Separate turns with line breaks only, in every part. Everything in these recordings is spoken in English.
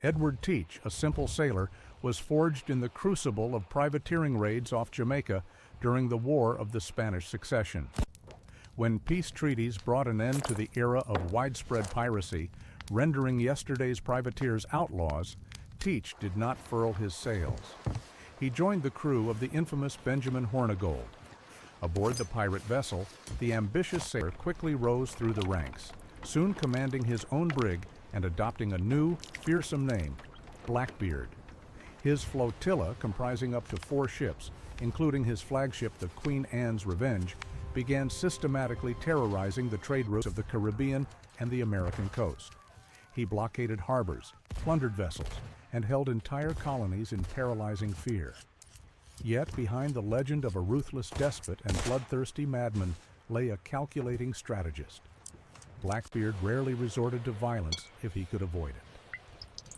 Edward Teach, a simple sailor, was forged in the crucible of privateering raids off Jamaica during the War of the Spanish Succession. When peace treaties brought an end to the era of widespread piracy, rendering yesterday's privateers outlaws, Teach did not furl his sails. He joined the crew of the infamous Benjamin Hornigold. Aboard the pirate vessel, the ambitious sailor quickly rose through the ranks, soon commanding his own brig and adopting a new, fearsome name, Blackbeard. His flotilla, comprising up to 4 ships, including his flagship the Queen Anne's Revenge, began systematically terrorizing the trade routes of the Caribbean and the American coast. He blockaded harbors, plundered vessels, and held entire colonies in paralyzing fear. Yet behind the legend of a ruthless despot and bloodthirsty madman lay a calculating strategist. Blackbeard rarely resorted to violence if he could avoid it.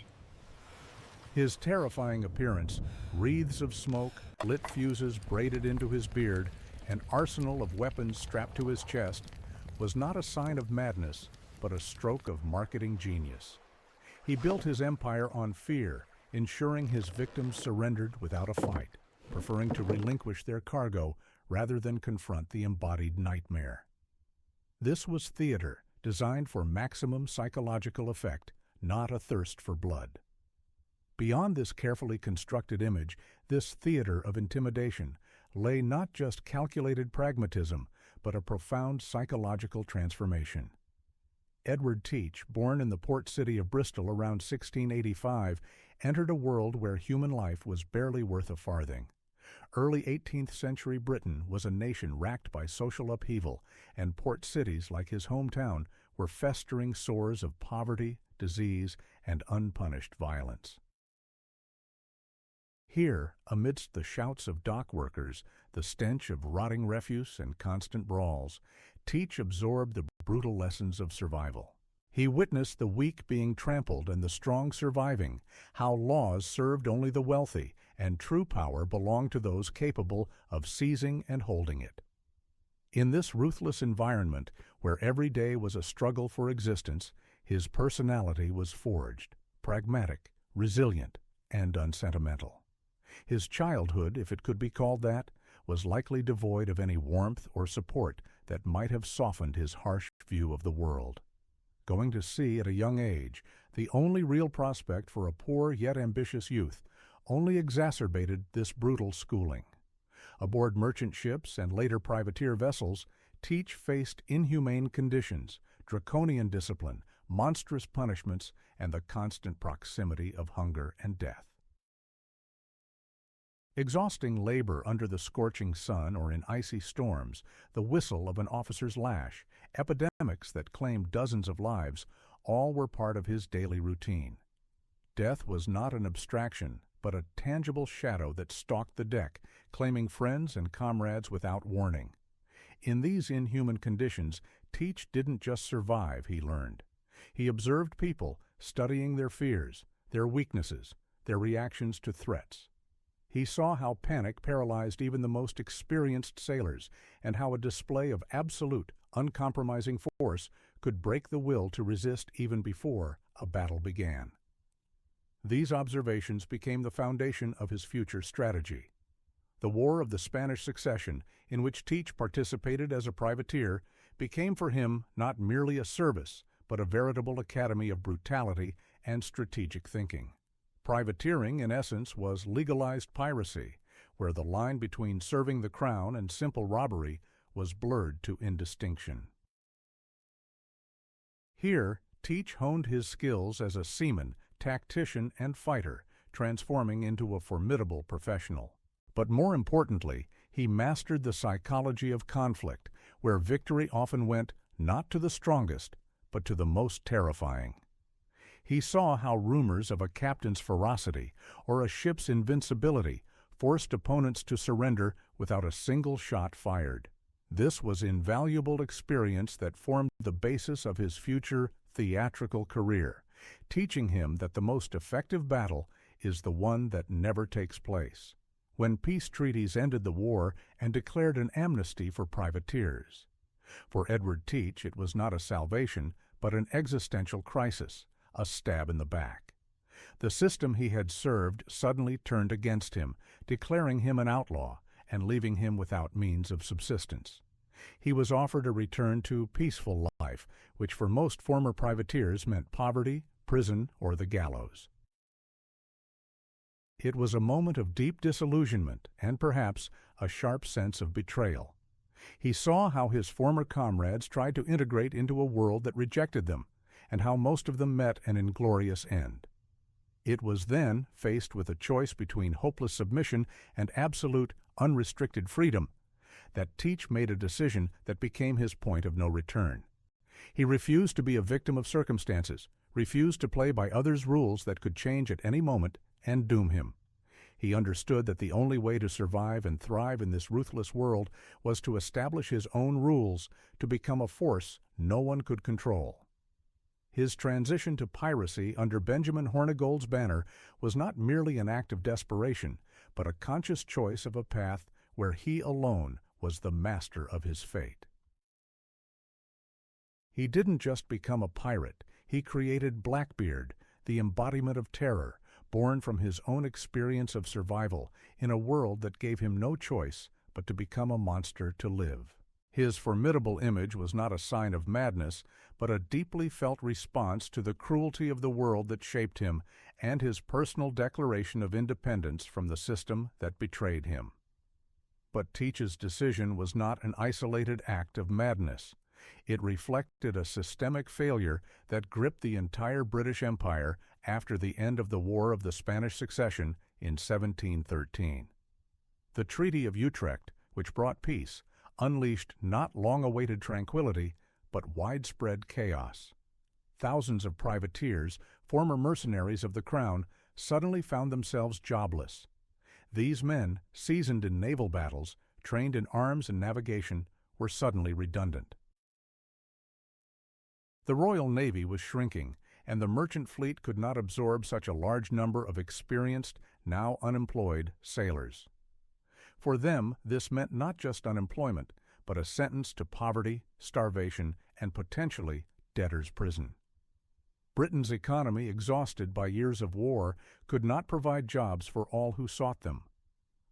His terrifying appearance, wreaths of smoke, lit fuses braided into his beard, an arsenal of weapons strapped to his chest, was not a sign of madness, but a stroke of marketing genius. He built his empire on fear, ensuring his victims surrendered without a fight, preferring to relinquish their cargo rather than confront the embodied nightmare. This was theater, designed for maximum psychological effect, not a thirst for blood. Beyond this carefully constructed image, this theater of intimidation, lay not just calculated pragmatism, but a profound psychological transformation. Edward Teach, born in the port city of Bristol around 1685, entered a world where human life was barely worth a farthing. Early 18th century Britain was a nation racked by social upheaval, and port cities like his hometown were festering sores of poverty, disease, and unpunished violence. Here, amidst the shouts of dock workers, the stench of rotting refuse and constant brawls, Teach absorbed the brutal lessons of survival. He witnessed the weak being trampled and the strong surviving, how laws served only the wealthy, and true power belonged to those capable of seizing and holding it. In this ruthless environment, where every day was a struggle for existence, his personality was forged, pragmatic, resilient, and unsentimental. His childhood, if it could be called that, was likely devoid of any warmth or support that might have softened his harsh view of the world. Going to sea at a young age, the only real prospect for a poor yet ambitious youth, only exacerbated this brutal schooling. Aboard merchant ships and later privateer vessels, Teach faced inhumane conditions, draconian discipline, monstrous punishments, and the constant proximity of hunger and death. Exhausting labor under the scorching sun or in icy storms, the whistle of an officer's lash, epidemics that claimed dozens of lives, all were part of his daily routine. Death was not an abstraction, but a tangible shadow that stalked the deck, claiming friends and comrades without warning. In these inhuman conditions, Teach didn't just survive, he learned. He observed people, studying their fears, their weaknesses, their reactions to threats. He saw how panic paralyzed even the most experienced sailors, and how a display of absolute, uncompromising force could break the will to resist even before a battle began. These observations became the foundation of his future strategy. The War of the Spanish Succession, in which Teach participated as a privateer, became for him not merely a service, but a veritable academy of brutality and strategic thinking. Privateering, in essence, was legalized piracy, where the line between serving the crown and simple robbery was blurred to indistinction. Here, Teach honed his skills as a seaman, tactician, and fighter, transforming into a formidable professional. But more importantly, he mastered the psychology of conflict, where victory often went not to the strongest, but to the most terrifying. He saw how rumors of a captain's ferocity or a ship's invincibility forced opponents to surrender without a single shot fired. This was invaluable experience that formed the basis of his future theatrical career, teaching him that the most effective battle is the one that never takes place. When peace treaties ended the war and declared an amnesty for privateers. For Edward Teach, it was not a salvation, but an existential crisis, a stab in the back. The system he had served suddenly turned against him, declaring him an outlaw and leaving him without means of subsistence. He was offered a return to peaceful life, which for most former privateers meant poverty, prison, or the gallows. It was a moment of deep disillusionment and perhaps a sharp sense of betrayal. He saw how his former comrades tried to integrate into a world that rejected them, and how most of them met an inglorious end. It was then, faced with a choice between hopeless submission and absolute, unrestricted freedom, that Teach made a decision that became his point of no return. He refused to be a victim of circumstances, refused to play by others' rules that could change at any moment and doom him. He understood that the only way to survive and thrive in this ruthless world was to establish his own rules, to become a force no one could control. His transition to piracy under Benjamin Hornigold's banner was not merely an act of desperation, but a conscious choice of a path where he alone was the master of his fate. He didn't just become a pirate, he created Blackbeard, the embodiment of terror, born from his own experience of survival in a world that gave him no choice but to become a monster to live. His formidable image was not a sign of madness, but a deeply felt response to the cruelty of the world that shaped him and his personal declaration of independence from the system that betrayed him. But Teach's decision was not an isolated act of madness. It reflected a systemic failure that gripped the entire British Empire after the end of the War of the Spanish Succession in 1713. The Treaty of Utrecht, which brought peace, unleashed not long-awaited tranquility, but widespread chaos. Thousands of privateers, former mercenaries of the Crown, suddenly found themselves jobless. These men, seasoned in naval battles, trained in arms and navigation, were suddenly redundant. The Royal Navy was shrinking, and the merchant fleet could not absorb such a large number of experienced, now unemployed, sailors. For them, this meant not just unemployment, but a sentence to poverty, starvation, and potentially debtor's prison. Britain's economy, exhausted by years of war, could not provide jobs for all who sought them.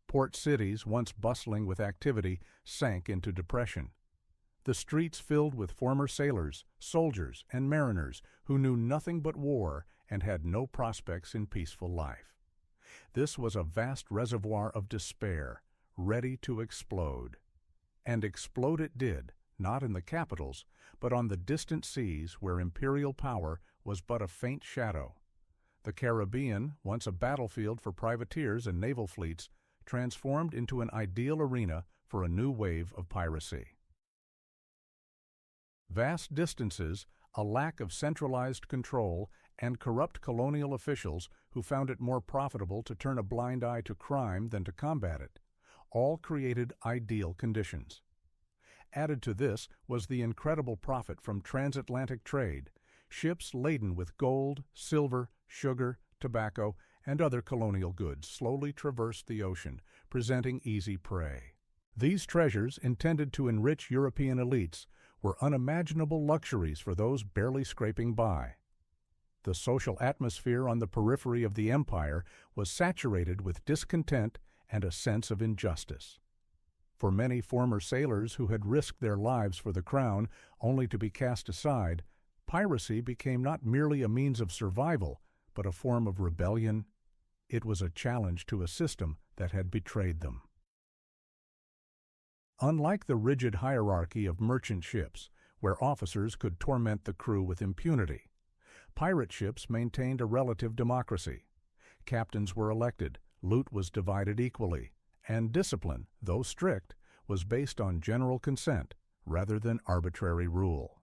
Port cities, once bustling with activity, sank into depression. The streets filled with former sailors, soldiers, and mariners who knew nothing but war and had no prospects in peaceful life. This was a vast reservoir of despair, ready to explode. And explode it did, not in the capitals, but on the distant seas where imperial power was but a faint shadow. The Caribbean, once a battlefield for privateers and naval fleets, transformed into an ideal arena for a new wave of piracy. Vast distances, a lack of centralized control, and corrupt colonial officials who found it more profitable to turn a blind eye to crime than to combat it, all created ideal conditions. Added to this was the incredible profit from transatlantic trade. Ships laden with gold, silver, sugar, tobacco, and other colonial goods slowly traversed the ocean, presenting easy prey. These treasures, intended to enrich European elites, were unimaginable luxuries for those barely scraping by. The social atmosphere on the periphery of the empire was saturated with discontent and a sense of injustice. For many former sailors who had risked their lives for the crown only to be cast aside, piracy became not merely a means of survival, but a form of rebellion. It was a challenge to a system that had betrayed them. Unlike the rigid hierarchy of merchant ships, where officers could torment the crew with impunity, pirate ships maintained a relative democracy. Captains were elected, loot was divided equally, and discipline, though strict, was based on general consent rather than arbitrary rule.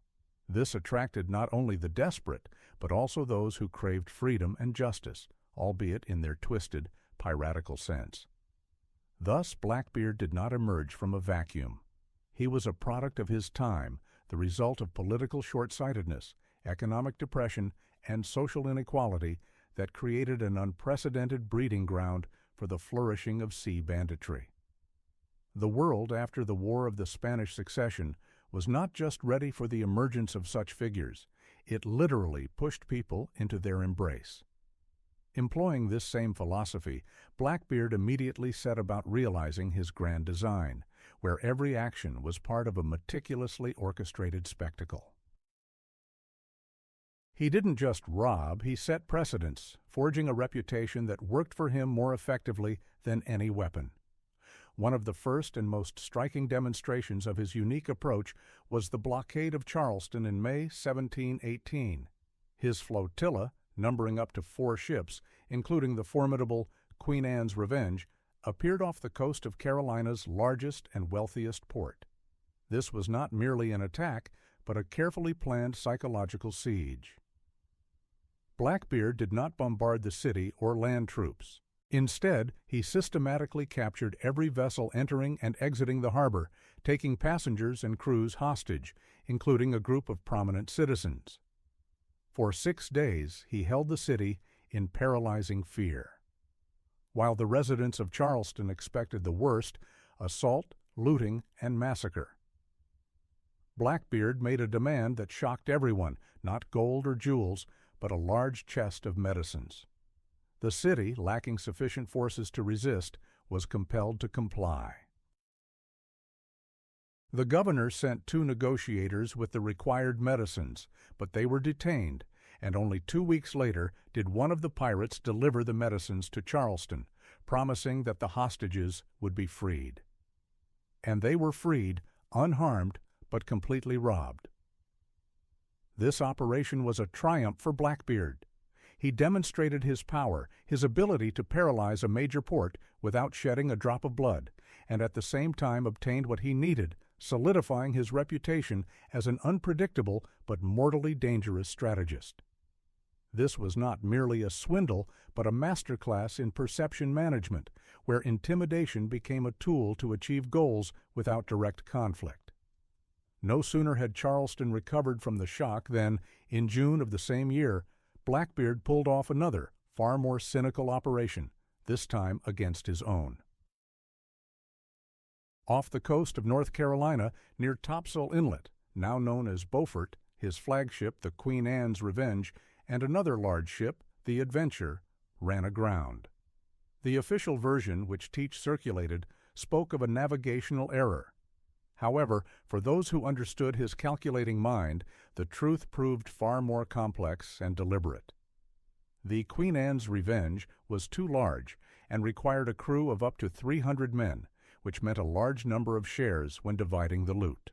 This attracted not only the desperate, but also those who craved freedom and justice, albeit in their twisted, piratical sense. Thus, Blackbeard did not emerge from a vacuum. He was a product of his time, the result of political short-sightedness, economic depression, and social inequality that created an unprecedented breeding ground for the flourishing of sea banditry. The world, after the War of the Spanish Succession, was not just ready for the emergence of such figures, it literally pushed people into their embrace. Employing this same philosophy, Blackbeard immediately set about realizing his grand design, where every action was part of a meticulously orchestrated spectacle. He didn't just rob, he set precedents, forging a reputation that worked for him more effectively than any weapon. One of the first and most striking demonstrations of his unique approach was the blockade of Charleston in May 1718. His flotilla, numbering up to 4 ships, including the formidable Queen Anne's Revenge, appeared off the coast of Carolina's largest and wealthiest port. This was not merely an attack, but a carefully planned psychological siege. Blackbeard did not bombard the city or land troops. Instead, he systematically captured every vessel entering and exiting the harbor, taking passengers and crews hostage, including a group of prominent citizens. For 6 days, he held the city in paralyzing fear. While the residents of Charleston expected the worst, assault, looting, and massacre. Blackbeard made a demand that shocked everyone, not gold or jewels, but a large chest of medicines. The city, lacking sufficient forces to resist, was compelled to comply. The governor sent 2 negotiators with the required medicines, but they were detained, and only 2 weeks later did one of the pirates deliver the medicines to Charleston, promising that the hostages would be freed. And they were freed, unharmed, but completely robbed. This operation was a triumph for Blackbeard. He demonstrated his power, his ability to paralyze a major port without shedding a drop of blood, and at the same time obtained what he needed, solidifying his reputation as an unpredictable but mortally dangerous strategist. This was not merely a swindle, but a masterclass in perception management, where intimidation became a tool to achieve goals without direct conflict. No sooner had Charleston recovered from the shock than, in June of the same year, Blackbeard pulled off another, far more cynical operation, this time against his own. Off the coast of North Carolina, near Topsail Inlet, now known as Beaufort, his flagship, the Queen Anne's Revenge, and another large ship, the Adventure, ran aground. The official version, which Teach circulated, spoke of a navigational error. However, for those who understood his calculating mind, the truth proved far more complex and deliberate. The Queen Anne's Revenge was too large and required a crew of up to 300 men, which meant a large number of shares when dividing the loot.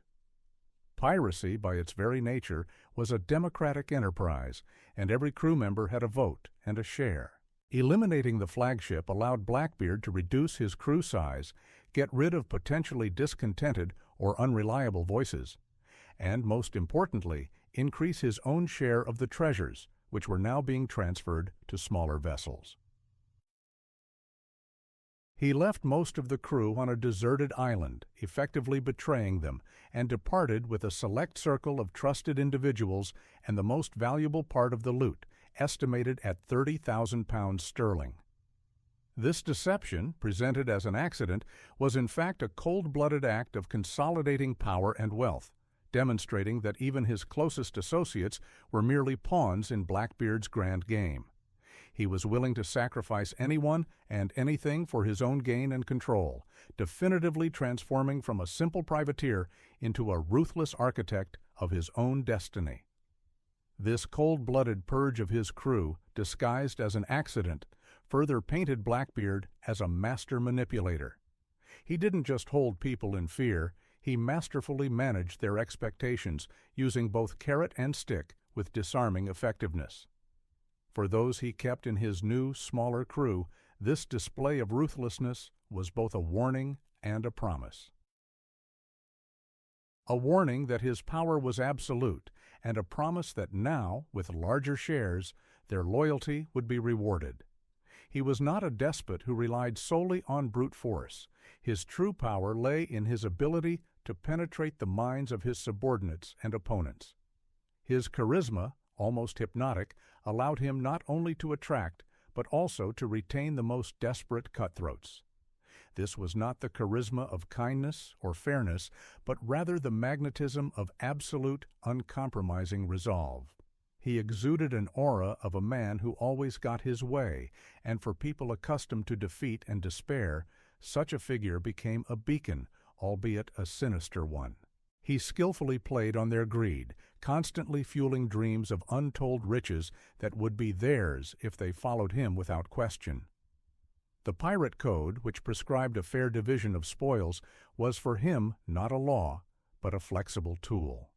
Piracy, by its very nature, was a democratic enterprise, and every crew member had a vote and a share. Eliminating the flagship allowed Blackbeard to reduce his crew size, get rid of potentially discontented or unreliable voices, and, most importantly, increase his own share of the treasures, which were now being transferred to smaller vessels. He left most of the crew on a deserted island, effectively betraying them, and departed with a select circle of trusted individuals and the most valuable part of the loot, estimated at £30,000 sterling. This deception, presented as an accident, was in fact a cold-blooded act of consolidating power and wealth, demonstrating that even his closest associates were merely pawns in Blackbeard's grand game. He was willing to sacrifice anyone and anything for his own gain and control, definitively transforming from a simple privateer into a ruthless architect of his own destiny. This cold-blooded purge of his crew, disguised as an accident, further painted Blackbeard as a master manipulator. He didn't just hold people in fear, he masterfully managed their expectations, using both carrot and stick with disarming effectiveness. For those he kept in his new, smaller crew, this display of ruthlessness was both a warning and a promise. A warning that his power was absolute, and a promise that now, with larger shares, their loyalty would be rewarded. He was not a despot who relied solely on brute force. His true power lay in his ability to penetrate the minds of his subordinates and opponents. His charisma, almost hypnotic, allowed him not only to attract, but also to retain the most desperate cutthroats. This was not the charisma of kindness or fairness, but rather the magnetism of absolute, uncompromising resolve. He exuded an aura of a man who always got his way, and for people accustomed to defeat and despair, such a figure became a beacon, albeit a sinister one. He skillfully played on their greed, constantly fueling dreams of untold riches that would be theirs if they followed him without question. The pirate code, which prescribed a fair division of spoils, was for him not a law, but a flexible tool.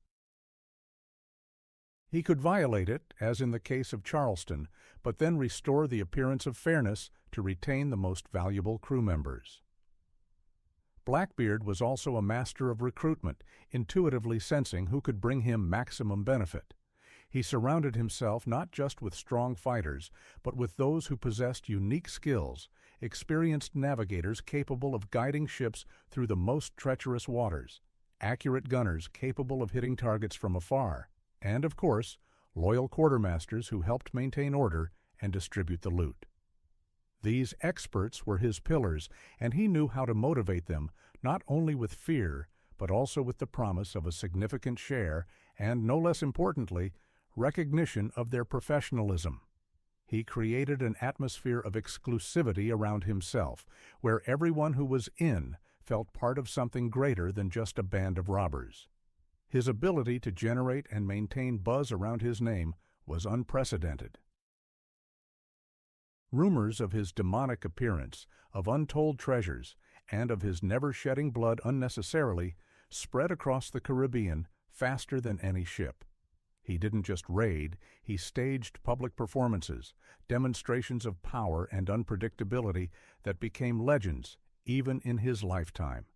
He could violate it, as in the case of Charleston, but then restore the appearance of fairness to retain the most valuable crew members. Blackbeard was also a master of recruitment, intuitively sensing who could bring him maximum benefit. He surrounded himself not just with strong fighters, but with those who possessed unique skills, experienced navigators capable of guiding ships through the most treacherous waters, accurate gunners capable of hitting targets from afar, and, of course, loyal quartermasters who helped maintain order and distribute the loot. These experts were his pillars, and he knew how to motivate them, not only with fear, but also with the promise of a significant share, and, no less importantly, recognition of their professionalism. He created an atmosphere of exclusivity around himself, where everyone who was in felt part of something greater than just a band of robbers. His ability to generate and maintain buzz around his name was unprecedented. Rumors of his demonic appearance, of untold treasures, and of his never shedding blood unnecessarily spread across the Caribbean faster than any ship. He didn't just raid, he staged public performances, demonstrations of power and unpredictability that became legends even in his lifetime.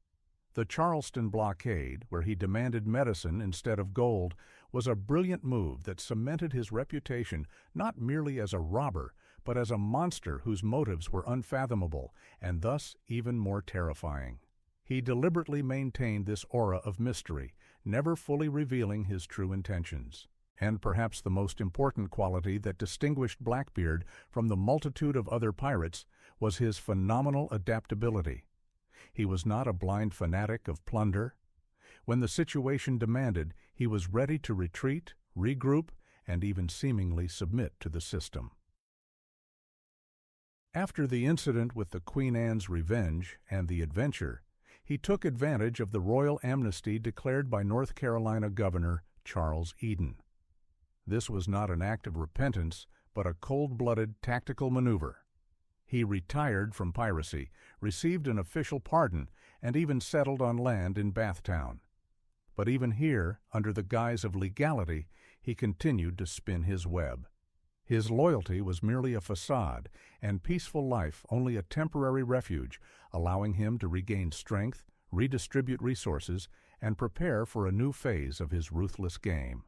The Charleston blockade, where he demanded medicine instead of gold, was a brilliant move that cemented his reputation not merely as a robber, but as a monster whose motives were unfathomable and thus even more terrifying. He deliberately maintained this aura of mystery, never fully revealing his true intentions. And perhaps the most important quality that distinguished Blackbeard from the multitude of other pirates was his phenomenal adaptability. He was not a blind fanatic of plunder. When the situation demanded, he was ready to retreat, regroup, and even seemingly submit to the system. After the incident with the Queen Anne's Revenge and the Adventure, he took advantage of the royal amnesty declared by North Carolina Governor Charles Eden. This was not an act of repentance, but a cold-blooded tactical maneuver. He retired from piracy, received an official pardon, and even settled on land in Bathtown. But even here, under the guise of legality, he continued to spin his web. His loyalty was merely a facade, and peaceful life only a temporary refuge, allowing him to regain strength, redistribute resources, and prepare for a new phase of his ruthless game.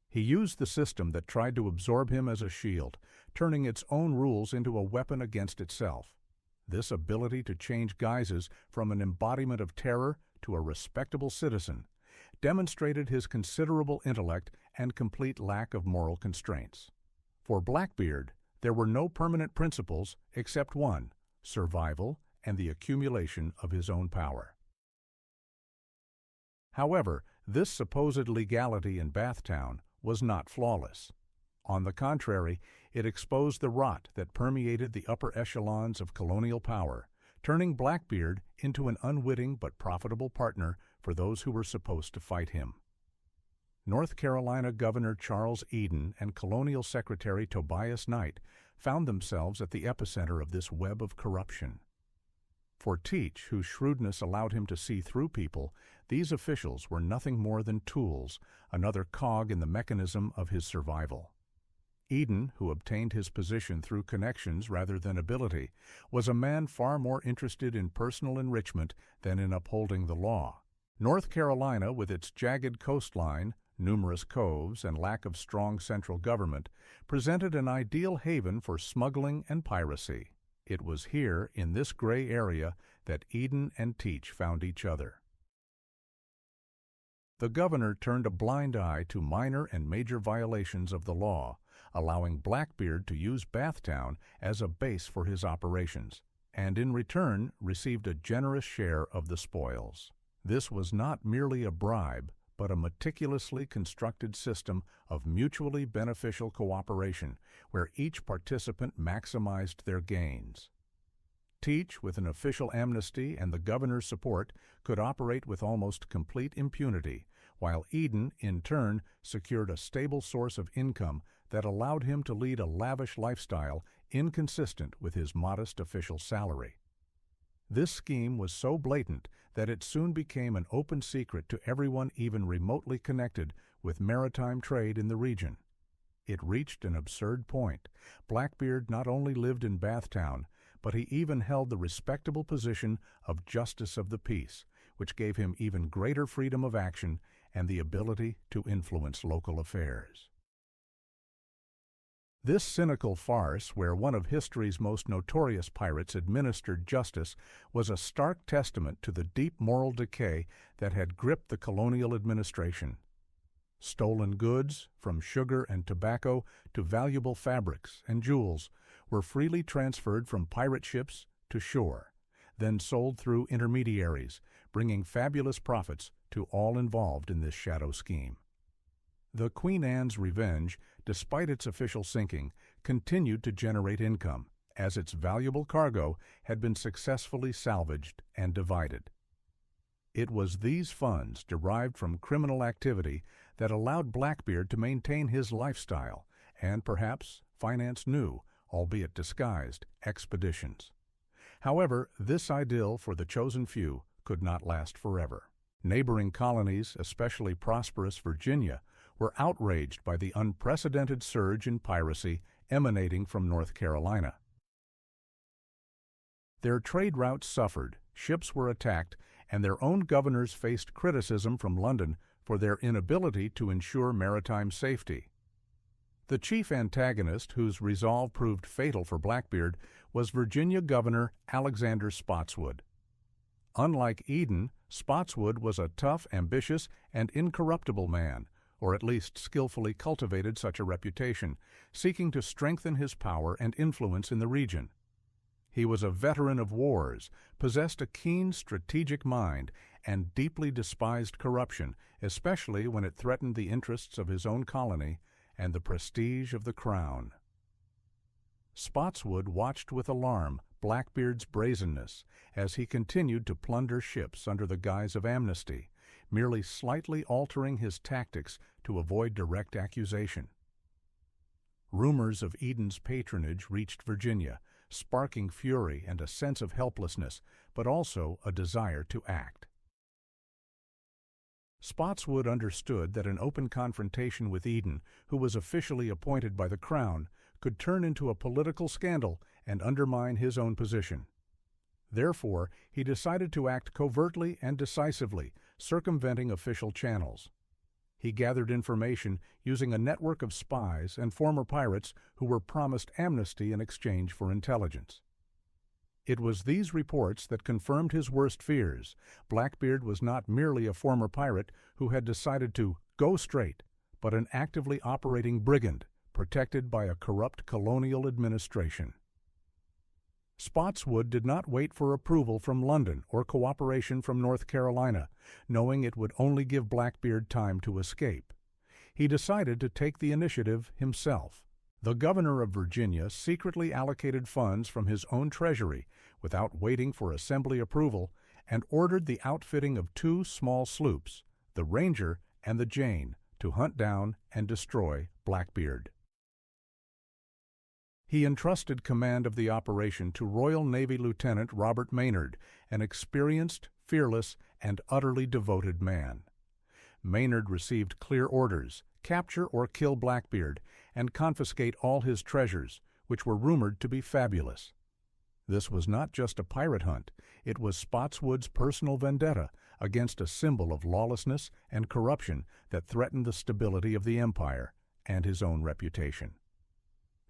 He used the system that tried to absorb him as a shield, turning its own rules into a weapon against itself. This ability to change guises from an embodiment of terror to a respectable citizen demonstrated his considerable intellect and complete lack of moral constraints. For Blackbeard, there were no permanent principles except one: survival and the accumulation of his own power. However, this supposed legality in Bathtown was not flawless. On the contrary, it exposed the rot that permeated the upper echelons of colonial power, turning Blackbeard into an unwitting but profitable partner for those who were supposed to fight him. North Carolina Governor Charles Eden and Colonial Secretary Tobias Knight found themselves at the epicenter of this web of corruption. For Teach, whose shrewdness allowed him to see through people, these officials were nothing more than tools, another cog in the mechanism of his survival. Eden, who obtained his position through connections rather than ability, was a man far more interested in personal enrichment than in upholding the law. North Carolina, with its jagged coastline, numerous coves, and lack of strong central government, presented an ideal haven for smuggling and piracy. It was here, in this gray area, that Eden and Teach found each other. The governor turned a blind eye to minor and major violations of the law, allowing Blackbeard to use Bathtown as a base for his operations, and in return received a generous share of the spoils. This was not merely a bribe, but a meticulously constructed system of mutually beneficial cooperation where each participant maximized their gains. Teach, with an official amnesty and the governor's support, could operate with almost complete impunity, while Eden, in turn, secured a stable source of income that allowed him to lead a lavish lifestyle inconsistent with his modest official salary. This scheme was so blatant that it soon became an open secret to everyone even remotely connected with maritime trade in the region. It reached an absurd point. Blackbeard not only lived in Bathtown, but he even held the respectable position of Justice of the Peace, which gave him even greater freedom of action and the ability to influence local affairs. This cynical farce, where one of history's most notorious pirates administered justice, was a stark testament to the deep moral decay that had gripped the colonial administration. Stolen goods, from sugar and tobacco to valuable fabrics and jewels, were freely transferred from pirate ships to shore, then sold through intermediaries, bringing fabulous profits to all involved in this shadow scheme. The Queen Anne's Revenge, despite its official sinking, continued to generate income, as its valuable cargo had been successfully salvaged and divided. It was these funds, derived from criminal activity, that allowed Blackbeard to maintain his lifestyle and perhaps finance new, albeit disguised, expeditions. However, this idyll for the chosen few could not last forever. Neighboring colonies, especially prosperous Virginia, were outraged by the unprecedented surge in piracy emanating from North Carolina. Their trade routes suffered, ships were attacked, and their own governors faced criticism from London for their inability to ensure maritime safety. The chief antagonist, whose resolve proved fatal for Blackbeard, was Virginia Governor Alexander Spotswood. Unlike Eden, Spotswood was a tough, ambitious, and incorruptible man, or at least skillfully cultivated such a reputation, seeking to strengthen his power and influence in the region. He was a veteran of wars, possessed a keen strategic mind, and deeply despised corruption, especially when it threatened the interests of his own colony and the prestige of the crown. Spotswood watched with alarm Blackbeard's brazenness as he continued to plunder ships under the guise of amnesty, merely slightly altering his tactics to avoid direct accusation. Rumors of Eden's patronage reached Virginia, sparking fury and a sense of helplessness, but also a desire to act. Spotswood understood that an open confrontation with Eden, who was officially appointed by the Crown, could turn into a political scandal and undermine his own position. Therefore, he decided to act covertly and decisively, circumventing official channels. He gathered information using a network of spies and former pirates who were promised amnesty in exchange for intelligence. It was these reports that confirmed his worst fears. Blackbeard was not merely a former pirate who had decided to go straight, but an actively operating brigand, protected by a corrupt colonial administration. Spotswood did not wait for approval from London or cooperation from North Carolina, knowing it would only give Blackbeard time to escape. He decided to take the initiative himself. The governor of Virginia secretly allocated funds from his own treasury without waiting for assembly approval and ordered the outfitting of 2 small sloops, the Ranger and the Jane, to hunt down and destroy Blackbeard. He entrusted command of the operation to Royal Navy Lieutenant Robert Maynard, an experienced, fearless, and utterly devoted man. Maynard received clear orders: capture or kill Blackbeard, and confiscate all his treasures, which were rumored to be fabulous. This was not just a pirate hunt, it was Spotswood's personal vendetta against a symbol of lawlessness and corruption that threatened the stability of the empire and his own reputation.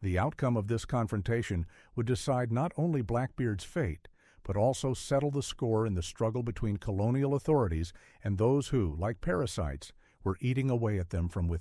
The outcome of this confrontation would decide not only Blackbeard's fate, but also settle the score in the struggle between colonial authorities and those who, like parasites, were eating away at them from within.